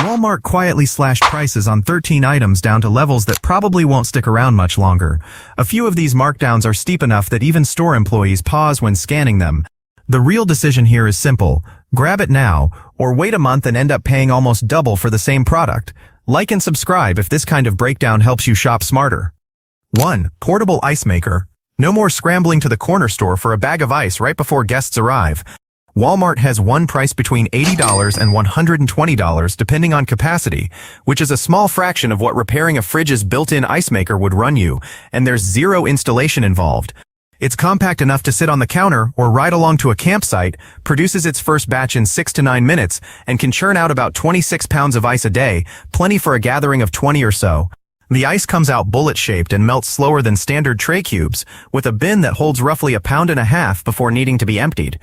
Walmart quietly slashed prices on 13 items down to levels that probably won't stick around much longer. A few of these markdowns are steep enough that even store employees pause when scanning them. The real decision here is simple. Grab it now, or wait a month and end up paying almost double for the same product. Like and subscribe if this kind of breakdown helps you shop smarter. 1. Portable ice maker. No more scrambling to the corner store for a bag of ice right before guests arrive. Walmart has one price between $80 and $120 depending on capacity, which is a small fraction of what repairing a fridge's built-in ice maker would run you, and there's zero installation involved. It's compact enough to sit on the counter or ride along to a campsite, produces its first batch in 6 to 9 minutes, and can churn out about 26 pounds of ice a day, plenty for a gathering of 20 or so. The ice comes out bullet-shaped and melts slower than standard tray cubes, with a bin that holds roughly 1.5 pounds before needing to be emptied.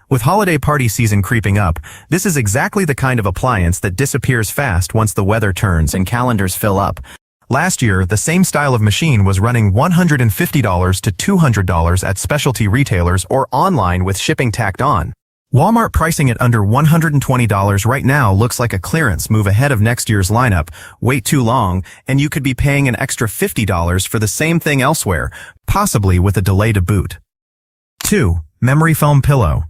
With holiday party season creeping up, this is exactly the kind of appliance that disappears fast once the weather turns and calendars fill up. Last year, the same style of machine was running $150 to $200 at specialty retailers or online with shipping tacked on. Walmart pricing it under $120 right now looks like a clearance move ahead of next year's lineup. Wait too long, and you could be paying an extra $50 for the same thing elsewhere, possibly with a delay to boot. 2. Memory foam pillow.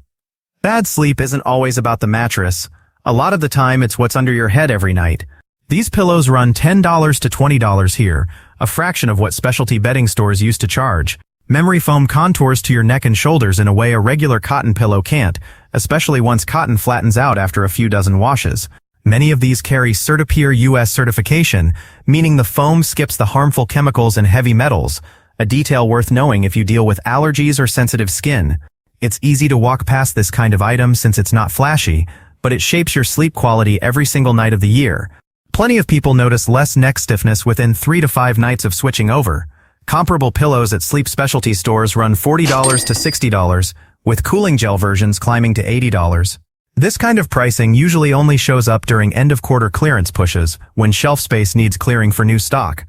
Bad sleep isn't always about the mattress. A lot of the time, it's what's under your head every night. These pillows run $10 to $20 here, a fraction of what specialty bedding stores used to charge. Memory foam contours to your neck and shoulders in a way a regular cotton pillow can't, especially once cotton flattens out after a few dozen washes. Many of these carry CertiPure US certification, meaning the foam skips the harmful chemicals and heavy metals, a detail worth knowing if you deal with allergies or sensitive skin. It's easy to walk past this kind of item since it's not flashy, but it shapes your sleep quality every single night of the year. Plenty of people notice less neck stiffness within 3 to 5 nights of switching over. Comparable pillows at sleep specialty stores run $40 to $60, with cooling gel versions climbing to $80. This kind of pricing usually only shows up during end-of-quarter clearance pushes, when shelf space needs clearing for new stock.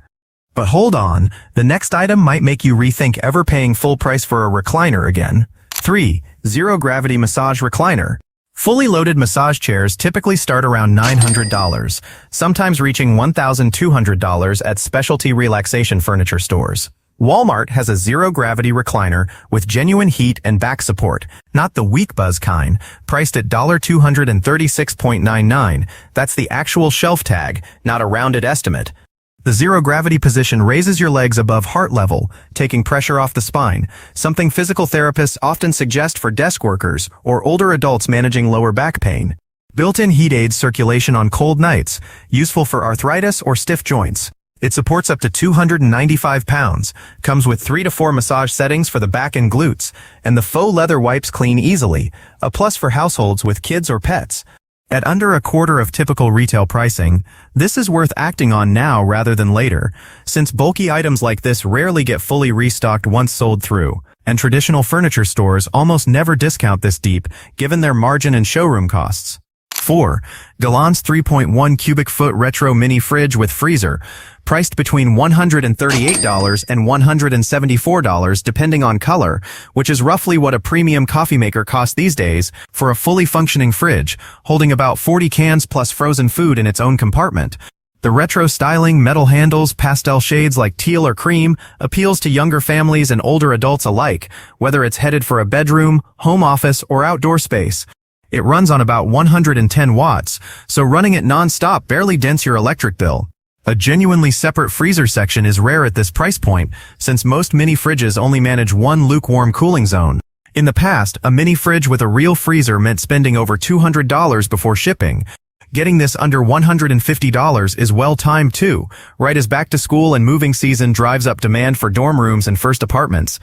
But hold on, the next item might make you rethink ever paying full price for a recliner again. 3. Zero-gravity massage recliner. Fully loaded massage chairs typically start around $900, sometimes reaching $1,200 at specialty relaxation furniture stores. Walmart has a zero-gravity recliner with genuine heat and back support, not the weak buzz kind, priced at $236.99. That's the actual shelf tag, not a rounded estimate. The zero-gravity position raises your legs above heart level, taking pressure off the spine, something physical therapists often suggest for desk workers or older adults managing lower back pain. Built-in heat aids circulation on cold nights, useful for arthritis or stiff joints. It supports up to 295 pounds, comes with 3 to 4 massage settings for the back and glutes, and the faux leather wipes clean easily, a plus for households with kids or pets. At under a quarter of typical retail pricing, this is worth acting on now rather than later, since bulky items like this rarely get fully restocked once sold through, and traditional furniture stores almost never discount this deep, given their margin and showroom costs. 4. Galant's 3.1 cubic foot retro mini fridge with freezer, priced between $138 and $174 depending on color, which is roughly what a premium coffee maker costs these days for a fully functioning fridge, holding about 40 cans plus frozen food in its own compartment. The retro styling, metal handles, pastel shades like teal or cream appeals to younger families and older adults alike, whether it's headed for a bedroom, home office, or outdoor space. It runs on about 110 watts, so running it non-stop barely dents your electric bill. A genuinely separate freezer section is rare at this price point, since most mini fridges only manage one lukewarm cooling zone. In the past, a mini fridge with a real freezer meant spending over $200 before shipping. Getting this under $150 is well-timed too, right as back-to-school and moving season drives up demand for dorm rooms and first apartments.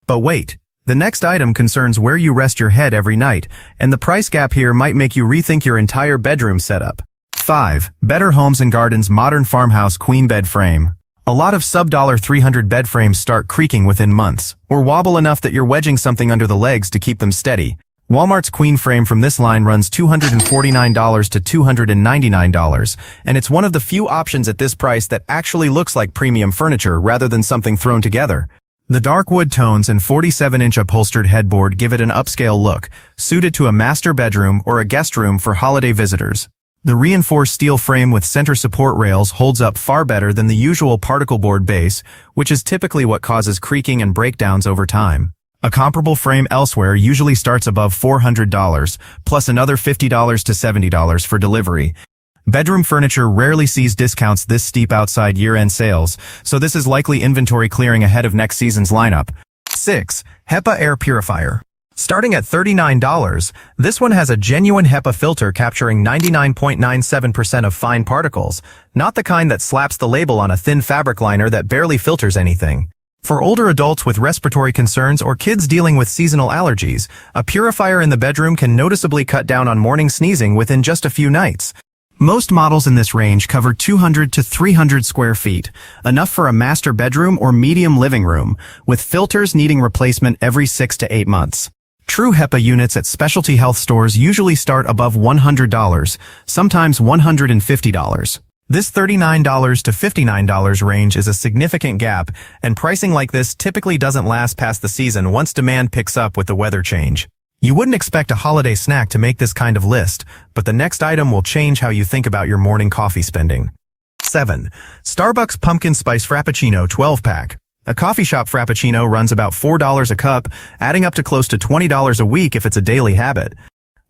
But wait. The next item concerns where you rest your head every night, and the price gap here might make you rethink your entire bedroom setup. 5. Better Homes & Gardens Modern Farmhouse Queen Bed Frame. A lot of sub-$300 bed frames start creaking within months, or wobble enough that you're wedging something under the legs to keep them steady. Walmart's Queen frame from this line runs $249 to $299, and it's one of the few options at this price that actually looks like premium furniture rather than something thrown together. The dark wood tones and 47-inch upholstered headboard give it an upscale look, suited to a master bedroom or a guest room for holiday visitors. The reinforced steel frame with center support rails holds up far better than the usual particle board base, which is typically what causes creaking and breakdowns over time. A comparable frame elsewhere usually starts above $400, plus another $50 to $70 for delivery. Bedroom furniture rarely sees discounts this steep outside year-end sales, so this is likely inventory clearing ahead of next season's lineup. 6. HEPA Air Purifier. Starting at $39, this one has a genuine HEPA filter capturing 99.97% of fine particles, not the kind that slaps the label on a thin fabric liner that barely filters anything. For older adults with respiratory concerns or kids dealing with seasonal allergies, a purifier in the bedroom can noticeably cut down on morning sneezing within just a few nights. Most models in this range cover 200 to 300 square feet, enough for a master bedroom or medium living room, with filters needing replacement every 6 to 8 months. True HEPA units at specialty health stores usually start above $100, sometimes $150. This $39 to $59 range is a significant gap, and pricing like this typically doesn't last past the season once demand picks up with the weather change. You wouldn't expect a holiday snack to make this kind of list, but the next item will change how you think about your morning coffee spending. 7. Starbucks Pumpkin Spice Frappuccino 12-pack. A coffee shop Frappuccino runs about $4 a cup, adding up to close to $20 a week if it's a daily habit.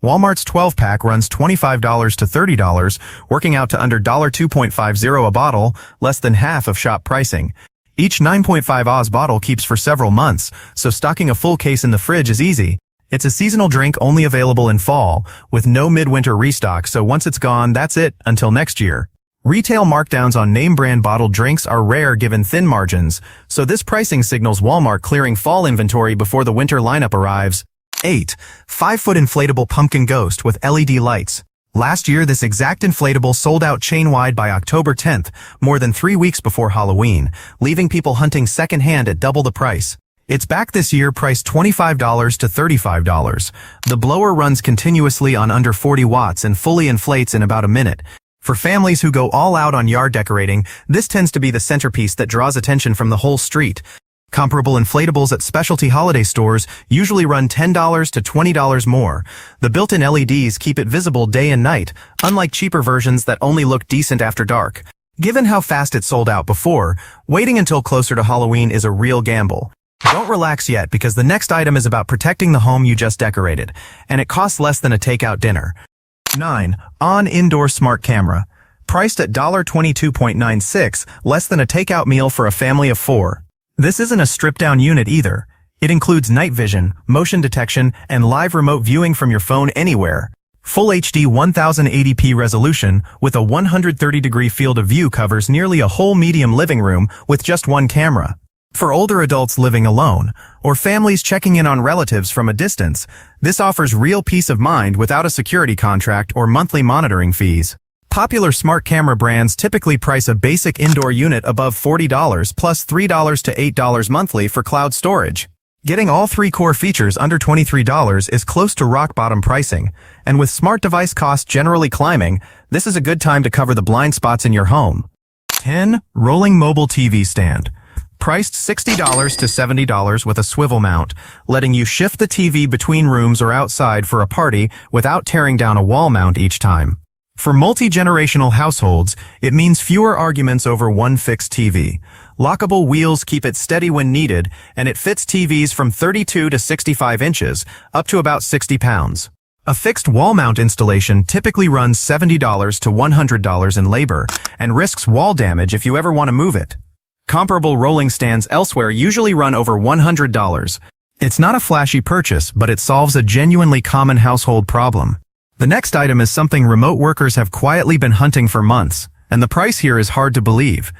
Walmart's 12-pack runs $25 to $30, working out to under $2.50 a bottle, less than half of shop pricing. Each 9.5 Oz bottle keeps for several months, so stocking a full case in the fridge is easy. It's a seasonal drink only available in fall, with no midwinter restock, so once it's gone, that's it until next year. Retail markdowns on name-brand bottled drinks are rare given thin margins, so this pricing signals Walmart clearing fall inventory before the winter lineup arrives. 8. 5-foot inflatable pumpkin ghost with LED lights. Last year, this exact inflatable sold out chain-wide by October 10th, more than 3 weeks before Halloween, leaving people hunting second-hand at double the price. It's back this year, priced $25 to $35. The blower runs continuously on under 40 watts and fully inflates in about a minute. For families who go all out on yard decorating, this tends to be the centerpiece that draws attention from the whole street. Comparable inflatables at specialty holiday stores usually run $10 to $20 more. The built-in LEDs keep it visible day and night, unlike cheaper versions that only look decent after dark. Given how fast it sold out before, waiting until closer to Halloween is a real gamble. Don't relax yet, because the next item is about protecting the home you just decorated, and it costs less than a takeout dinner. 9. On Indoor Smart Camera. Priced at $22.96, less than a takeout meal for a family of 4. This isn't a stripped-down unit either. It includes night vision, motion detection, and live remote viewing from your phone anywhere. Full HD 1080p resolution with a 130-degree field of view covers nearly a whole medium living room with just one camera. For older adults living alone, or families checking in on relatives from a distance, this offers real peace of mind without a security contract or monthly monitoring fees. Popular smart camera brands typically price a basic indoor unit above $40 plus $3 to $8 monthly for cloud storage. Getting all 3 core features under $23 is close to rock-bottom pricing, and with smart device costs generally climbing, this is a good time to cover the blind spots in your home. 10. Rolling Mobile TV Stand. Priced $60 to $70 with a swivel mount, letting you shift the TV between rooms or outside for a party without tearing down a wall mount each time. For multi-generational households, it means fewer arguments over one fixed TV. Lockable wheels keep it steady when needed, and it fits TVs from 32 to 65 inches, up to about 60 pounds. A fixed wall mount installation typically runs $70 to $100 in labor, and risks wall damage if you ever want to move it. Comparable rolling stands elsewhere usually run over $100. It's not a flashy purchase, but it solves a genuinely common household problem. The next item is something remote workers have quietly been hunting for months, and the price here is hard to believe.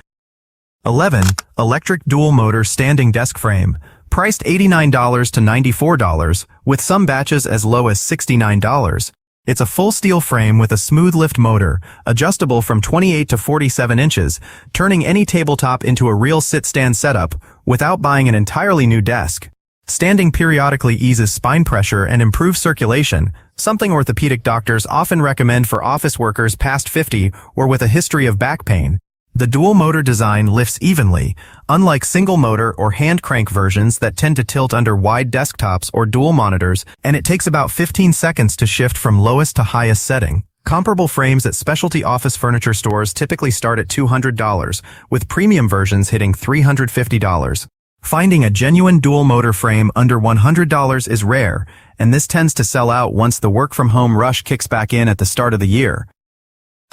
11. Electric dual motor standing desk frame. Priced $89 to $94, with some batches as low as $69. It's a full steel frame with a smooth lift motor, adjustable from 28 to 47 inches, turning any tabletop into a real sit-stand setup without buying an entirely new desk. Standing periodically eases spine pressure and improves circulation, something orthopedic doctors often recommend for office workers past 50 or with a history of back pain. The dual motor design lifts evenly, unlike single motor or hand crank versions that tend to tilt under wide desktops or dual monitors, and it takes about 15 seconds to shift from lowest to highest setting. Comparable frames at specialty office furniture stores typically start at $200, with premium versions hitting $350. Finding a genuine dual-motor frame under $100 is rare, and this tends to sell out once the work-from-home rush kicks back in at the start of the year.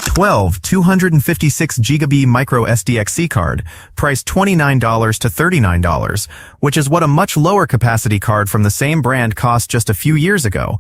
12 256GB micro SDXC card, priced $29 to $39, which is what a much lower capacity card from the same brand cost just a few years ago.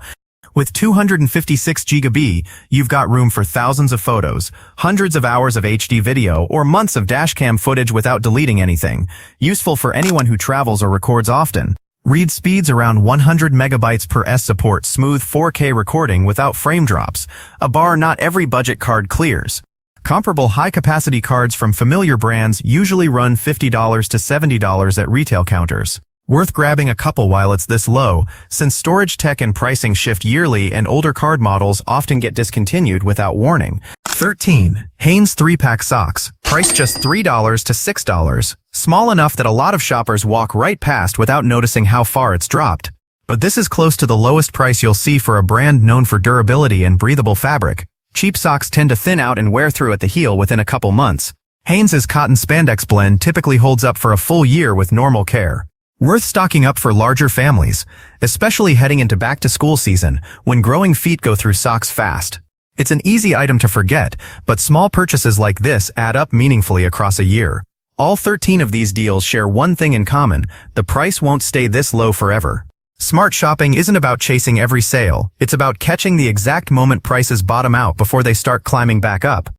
With 256GB, you've got room for thousands of photos, hundreds of hours of HD video, or months of dashcam footage without deleting anything. Useful for anyone who travels or records often. Read speeds around 100 megabytes per s support smooth 4K recording without frame drops, a bar not every budget card clears. Comparable high-capacity cards from familiar brands usually run $50 to $70 at retail counters. Worth grabbing a couple while it's this low, since storage tech and pricing shift yearly and older card models often get discontinued without warning. 13. Hanes 3-pack socks, priced just $3 to $6, small enough that a lot of shoppers walk right past without noticing how far it's dropped. But this is close to the lowest price you'll see for a brand known for durability and breathable fabric. Cheap socks tend to thin out and wear through at the heel within a couple months. Hanes' cotton spandex blend typically holds up for a full year with normal care. Worth stocking up for larger families, especially heading into back-to-school season, when growing feet go through socks fast. It's an easy item to forget, but small purchases like this add up meaningfully across a year. All 13 of these deals share one thing in common: the price won't stay this low forever. Smart shopping isn't about chasing every sale, it's about catching the exact moment prices bottom out before they start climbing back up.